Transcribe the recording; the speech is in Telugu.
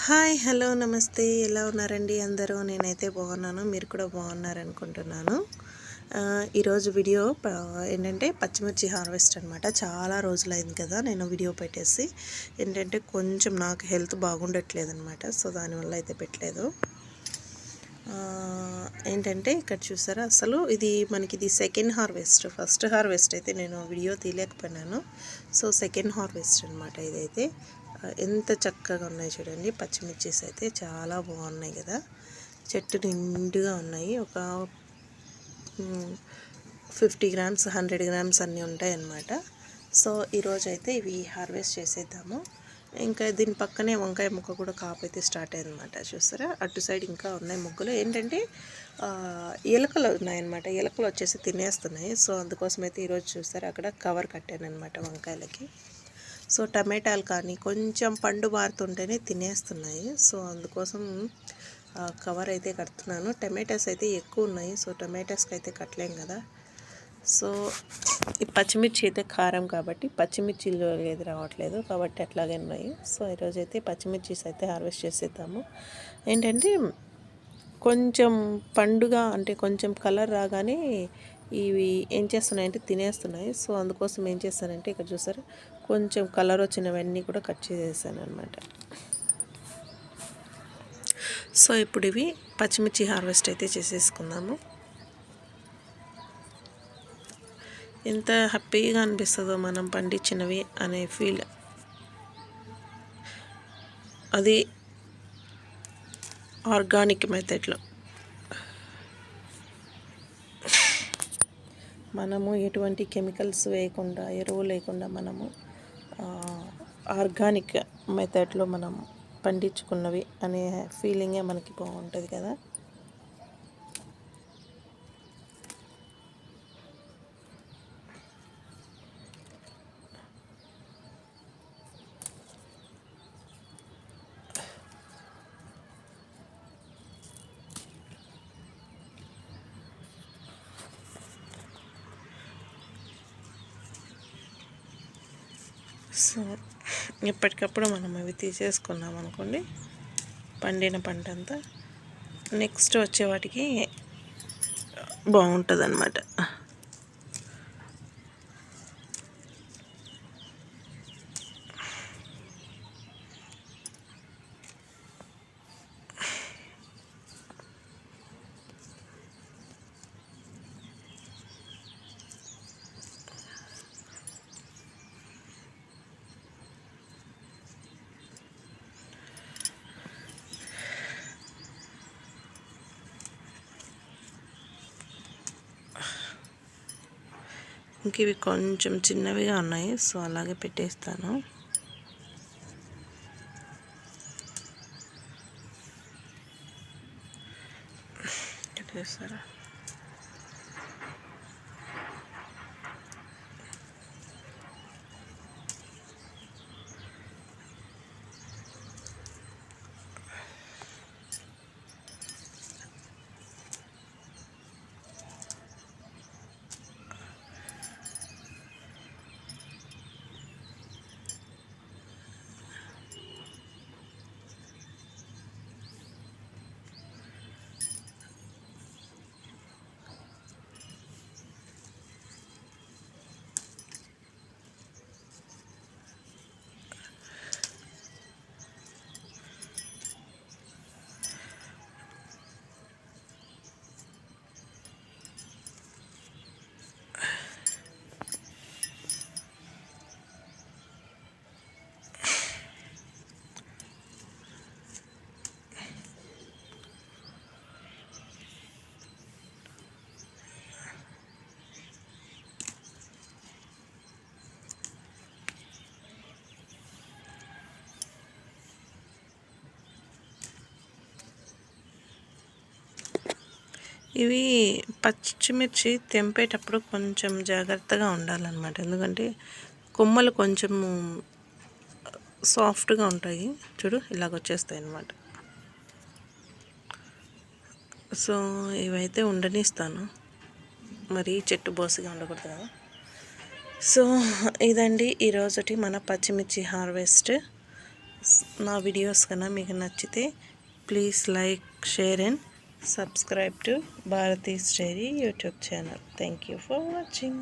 హాయ్ హలో నమస్తే ఎలా ఉన్నారండి అందరూ? నేనైతే బాగున్నాను, మీరు కూడా బాగున్నారనుకుంటున్నాను. ఈరోజు వీడియో ఏంటంటే పచ్చిమిర్చి హార్వెస్ట్ అనమాట. చాలా రోజులైంది కదా నేను వీడియో పెట్టేసి. ఏంటంటే కొంచెం నాకు హెల్త్ బాగుండట్లేదు అనమాట, సో దానివల్ల అయితే పెట్టలేదు. ఏంటంటే ఇక్కడ చూసారా, అసలు ఇది సెకండ్ హార్వెస్ట్. ఫస్ట్ హార్వెస్ట్ అయితే నేను వీడియో తీయలేకపోయినాను. సో సెకండ్ హార్వెస్ట్ అనమాట ఇదైతే. ఎంత చక్కగా ఉన్నాయి చూడండి, పచ్చిమిర్చిస్ అయితే చాలా బాగున్నాయి కదా. చెట్టు నిండుగా ఉన్నాయి. ఒక 50 గ్రామ్స్ 100 గ్రామ్స్ అన్నీ ఉంటాయి అన్నమాట. సో ఈరోజు అయితే ఇవి హార్వెస్ట్ చేసేద్దాము. ఇంకా దీని పక్కనే వంకాయ ముక్క కూడా కాపైతే స్టార్ట్ అయ్యిందన్నమాట. చూస్తారా, అటు సైడ్ ఇంకా ఉన్నాయి ముగ్గులు. ఏంటంటే ఎలుకలు ఉన్నాయన్నమాట. ఎలుకలు వచ్చేసి తినేస్తున్నాయి. సో అందుకోసం అయితే ఈరోజు చూస్తారా, అక్కడ కవర్ కట్టాను అనమాట వంకాయలకి. సో టమాటాలు కానీ కొంచెం పండు బారుతుంటేనే తినేస్తున్నాయి. సో అందుకోసం కవర్ అయితే కడుతున్నాను. టమాటాస్ అయితే ఎక్కువ ఉన్నాయి. సో టమాటాస్కి అయితే కట్టలేం కదా. సో ఈ పచ్చిమిర్చి అయితే కారం కాబట్టి పచ్చిమిర్చిలో ఏది రావట్లేదు కాబట్టి అట్లాగే ఉన్నాయి. సో ఈరోజు అయితే పచ్చిమిర్చిస్ అయితే హార్వెస్ట్ చేసేద్దాము. ఏంటంటే కొంచెం పండుగ అంటే కొంచెం కలర్ రాగానే ఇవి ఏం చేస్తున్నాయంటే తినేస్తున్నాయి. సో అందుకోసం ఏం చేస్తానంటే ఇక్కడ చూసారు, కొంచెం కలర్ వచ్చినవన్నీ కూడా కట్ చేసేసాను అనమాట. సో ఇప్పుడు ఇవి పచ్చిమిర్చి హార్వెస్ట్ అయితే చేసేసుకుందాము. ఎంత హ్యాపీగా అనిపిస్తుందో మనం పండించినవి అనే ఫీల్. అది ఆర్గానిక్ మెథడ్లో మనము ఎటువంటి కెమికల్స్ వేయకుండా, ఎరువు లేకుండా మనము ఆర్గానిక్ మెథడ్లో మనం పండించుకున్నవి అనే ఫీలింగే మనకి బాగుంటుంది కదా. సో ఎప్పటికప్పుడు మనం అవి తీసేసుకున్నాం అనుకోండి, పండిన పంట అంతా నెక్స్ట్ వచ్చే వాటికి బాగుంటుంది అన్నమాట. ఇంక ఇవి కొంచెం చిన్నవిగా ఉన్నాయి, సో అలాగే పెట్టేస్తాను. పెట్టేస్తారా, ఇవి పచ్చిమిర్చి తెంపేటప్పుడు కొంచెం జాగ్రత్తగా ఉండాలన్నమాట. ఎందుకంటే కొమ్మలు కొంచెం సాఫ్ట్గా ఉంటాయి. చూడు, ఇలాగ వచ్చేస్తాయి అన్నమాట. సో ఇవైతే ఉండనిస్తాను, మరి చెట్టు బోసిగా ఉండకూడదు కదా. సో ఇదండి ఈరోజుటి మన పచ్చిమిర్చి హార్వెస్ట్. నా వీడియోస్ కన్నా మీకు నచ్చితే please like, share and subscribe to Bharati's Dairy YouTube channel. Thank you for watching.